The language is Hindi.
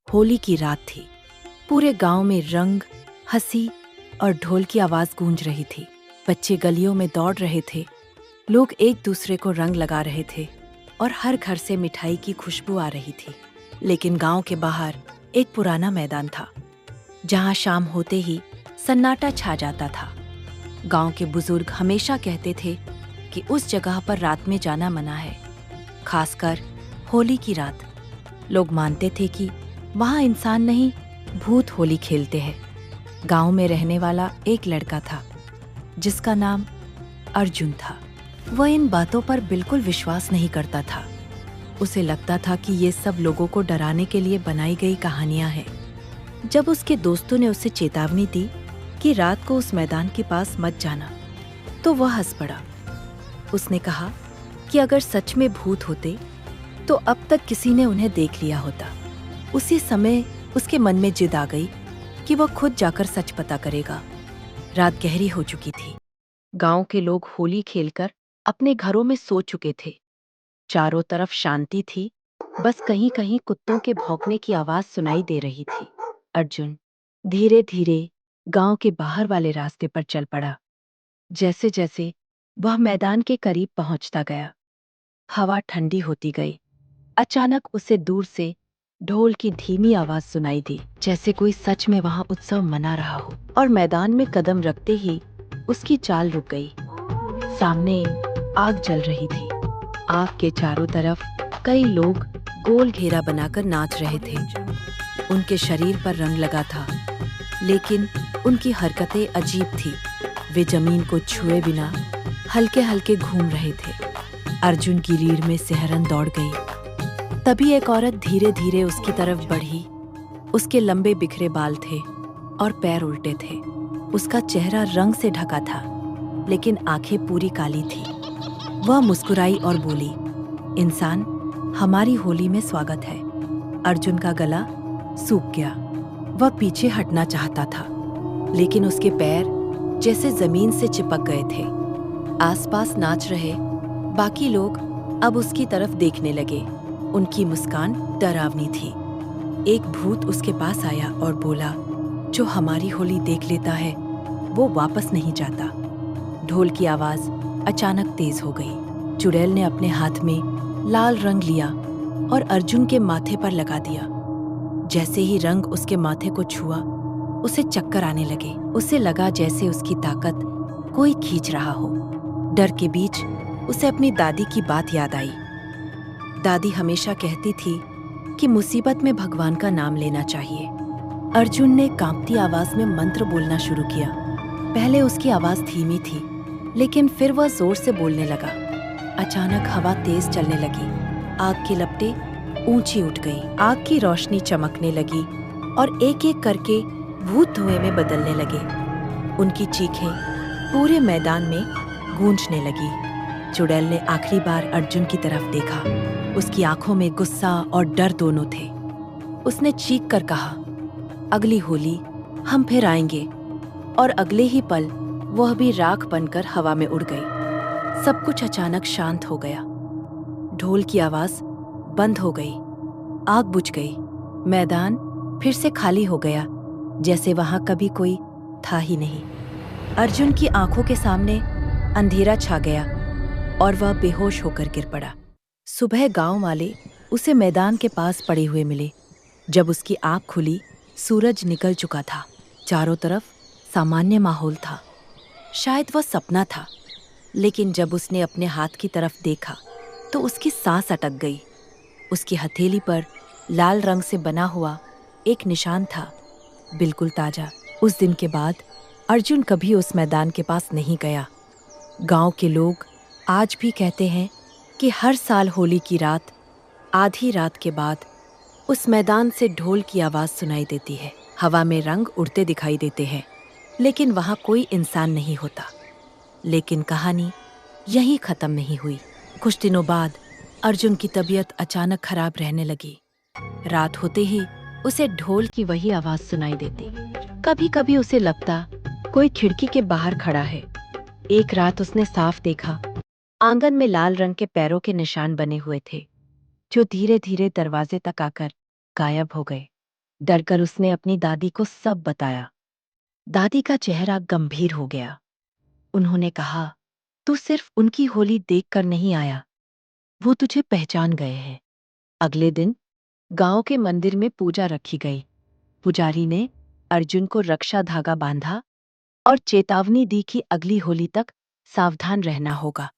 होली की रात थी। पूरे गांव में रंग, हंसी और ढोल की आवाज गूंज रही थी। बच्चे गलियों में दौड़ रहे थे, लोग एक दूसरे को रंग लगा रहे थे और हर घर से मिठाई की खुशबू आ रही थी। लेकिन गांव के बाहर एक पुराना मैदान था, जहां शाम होते ही सन्नाटा छा जाता था। गांव के बुजुर्ग हमेशा कहते थे कि उस जगह पर रात में जाना मना है, खासकर होली की रात। लोग मानते थे कि वहां इंसान नहीं, भूत होली खेलते हैं। गांव में रहने वाला एक लड़का था, जिसका नाम अर्जुन था। वह इन बातों पर बिल्कुल विश्वास नहीं करता था। उसे लगता था कि ये सब लोगों को डराने के लिए बनाई गई कहानियां हैं। जब उसके दोस्तों ने उसे चेतावनी दी कि रात को उस मैदान के पास मत जाना, तो वह हंस पड़ा। उसने कहा कि अगर सच में भूत होते तो अब तक किसी ने उन्हें देख लिया होता। उसी समय उसके मन में जिद आ गई कि वह खुद जाकर सच पता करेगा। रात गहरी हो चुकी थी। गांव के लोग होली खेलकर अपने घरों में सो चुके थे। चारों तरफ शांति थी, बस कहीं कहीं कुत्तों के भौंकने की आवाज सुनाई दे रही थी। अर्जुन धीरे धीरे गांव के बाहर वाले रास्ते पर चल पड़ा। जैसे जैसे वह मैदान के करीब पहुंचता गया, हवा ठंडी होती गई। अचानक उसे दूर से ढोल की धीमी आवाज सुनाई दी, जैसे कोई सच में वहां उत्सव मना रहा हो। और मैदान में कदम रखते ही उसकी चाल रुक गई। सामने आग जल रही थी। आग के चारों तरफ कई लोग गोल घेरा बनाकर नाच रहे थे। उनके शरीर पर रंग लगा था, लेकिन उनकी हरकतें अजीब थी। वे जमीन को छुए बिना हल्के हल्के घूम रहे थे। अर्जुन की रीढ़ में सिहरन दौड़ गई। तभी एक औरत धीरे धीरे उसकी तरफ बढ़ी। उसके लंबे बिखरे बाल थे और पैर उल्टे थे। उसका चेहरा रंग से ढका था, लेकिन आंखें पूरी काली थी। वह मुस्कुराई और बोली, इंसान, हमारी होली में स्वागत है। अर्जुन का गला सूख गया। वह पीछे हटना चाहता था, लेकिन उसके पैर जैसे जमीन से चिपक गए थे। आसपास नाच रहे बाकी लोग अब उसकी तरफ देखने लगे। उनकी मुस्कान डरावनी थी। एक भूत उसके पास आया और बोला, जो हमारी होली देख लेता है वो वापस नहीं जाता। ढोल की आवाज अचानक तेज हो गई। चुड़ैल ने अपने हाथ में लाल रंग लिया और अर्जुन के माथे पर लगा दिया। जैसे ही रंग उसके माथे को छुआ, उसे चक्कर आने लगे। उसे लगा जैसे उसकी ताकत कोई खींच रहा हो। डर के बीच उसे अपनी दादी की बात याद आई। दादी हमेशा कहती थी कि मुसीबत में भगवान का नाम लेना चाहिए। अर्जुन ने कांपती आवाज में मंत्र बोलना शुरू किया। पहले उसकी आवाज धीमी थी, लेकिन फिर वह जोर से बोलने लगा। अचानक हवा तेज चलने लगी। आग की लपटें ऊंची उठ गई। आग की रोशनी चमकने लगी और एक एक करके भूत धुएं में बदलने लगे। उनकी चीखें पूरे मैदान में गूंजने लगी। चुड़ैल ने आखिरी बार अर्जुन की तरफ देखा। उसकी आंखों में गुस्सा और डर दोनों थे। उसने चीख कर कहा, अगली होली हम फिर आएंगे। और अगले ही पल वह भी राख बनकर हवा में उड़ गई। सब कुछ अचानक शांत हो गया। ढोल की आवाज बंद हो गई। आग बुझ गई। मैदान फिर से खाली हो गया, जैसे वहां कभी कोई था ही नहीं। अर्जुन की आंखों के सामने अंधेरा छा गया और वह बेहोश होकर गिर पड़ा। सुबह गांव वाले उसे मैदान के पास पड़े हुए मिले। जब उसकी आंख खुली, सूरज निकल चुका था। चारों तरफ सामान्य माहौल था। शायद वह सपना था, लेकिन जब उसने अपने हाथ की तरफ देखा तो उसकी सांस अटक गई। उसकी हथेली पर लाल रंग से बना हुआ एक निशान था, बिल्कुल ताजा। उस दिन के बाद अर्जुन कभी उस मैदान के पास नहीं गया। गांव के लोग आज भी कहते हैं कि हर साल होली की रात, आधी रात के बाद उस मैदान से ढोल की आवाज सुनाई देती है। हवा में रंग उड़ते दिखाई देते हैं, लेकिन वहां कोई इंसान नहीं होता। लेकिन कहानी यहीं खत्म नहीं हुई। कुछ दिनों बाद अर्जुन की तबीयत अचानक खराब रहने लगी। रात होते ही उसे ढोल की वही आवाज सुनाई देती। कभी कभी उसे लगता कोई खिड़की के बाहर खड़ा है। एक रात उसने साफ देखा आंगन में लाल रंग के पैरों के निशान बने हुए थे, जो धीरे धीरे दरवाजे तक आकर गायब हो गए। डरकर उसने अपनी दादी को सब बताया। दादी का चेहरा गंभीर हो गया। उन्होंने कहा, तू सिर्फ उनकी होली देखकर नहीं आया, वो तुझे पहचान गए हैं। अगले दिन गांव के मंदिर में पूजा रखी गई। पुजारी ने अर्जुन को रक्षा धागा बांधा और चेतावनी दी कि अगली होली तक सावधान रहना होगा।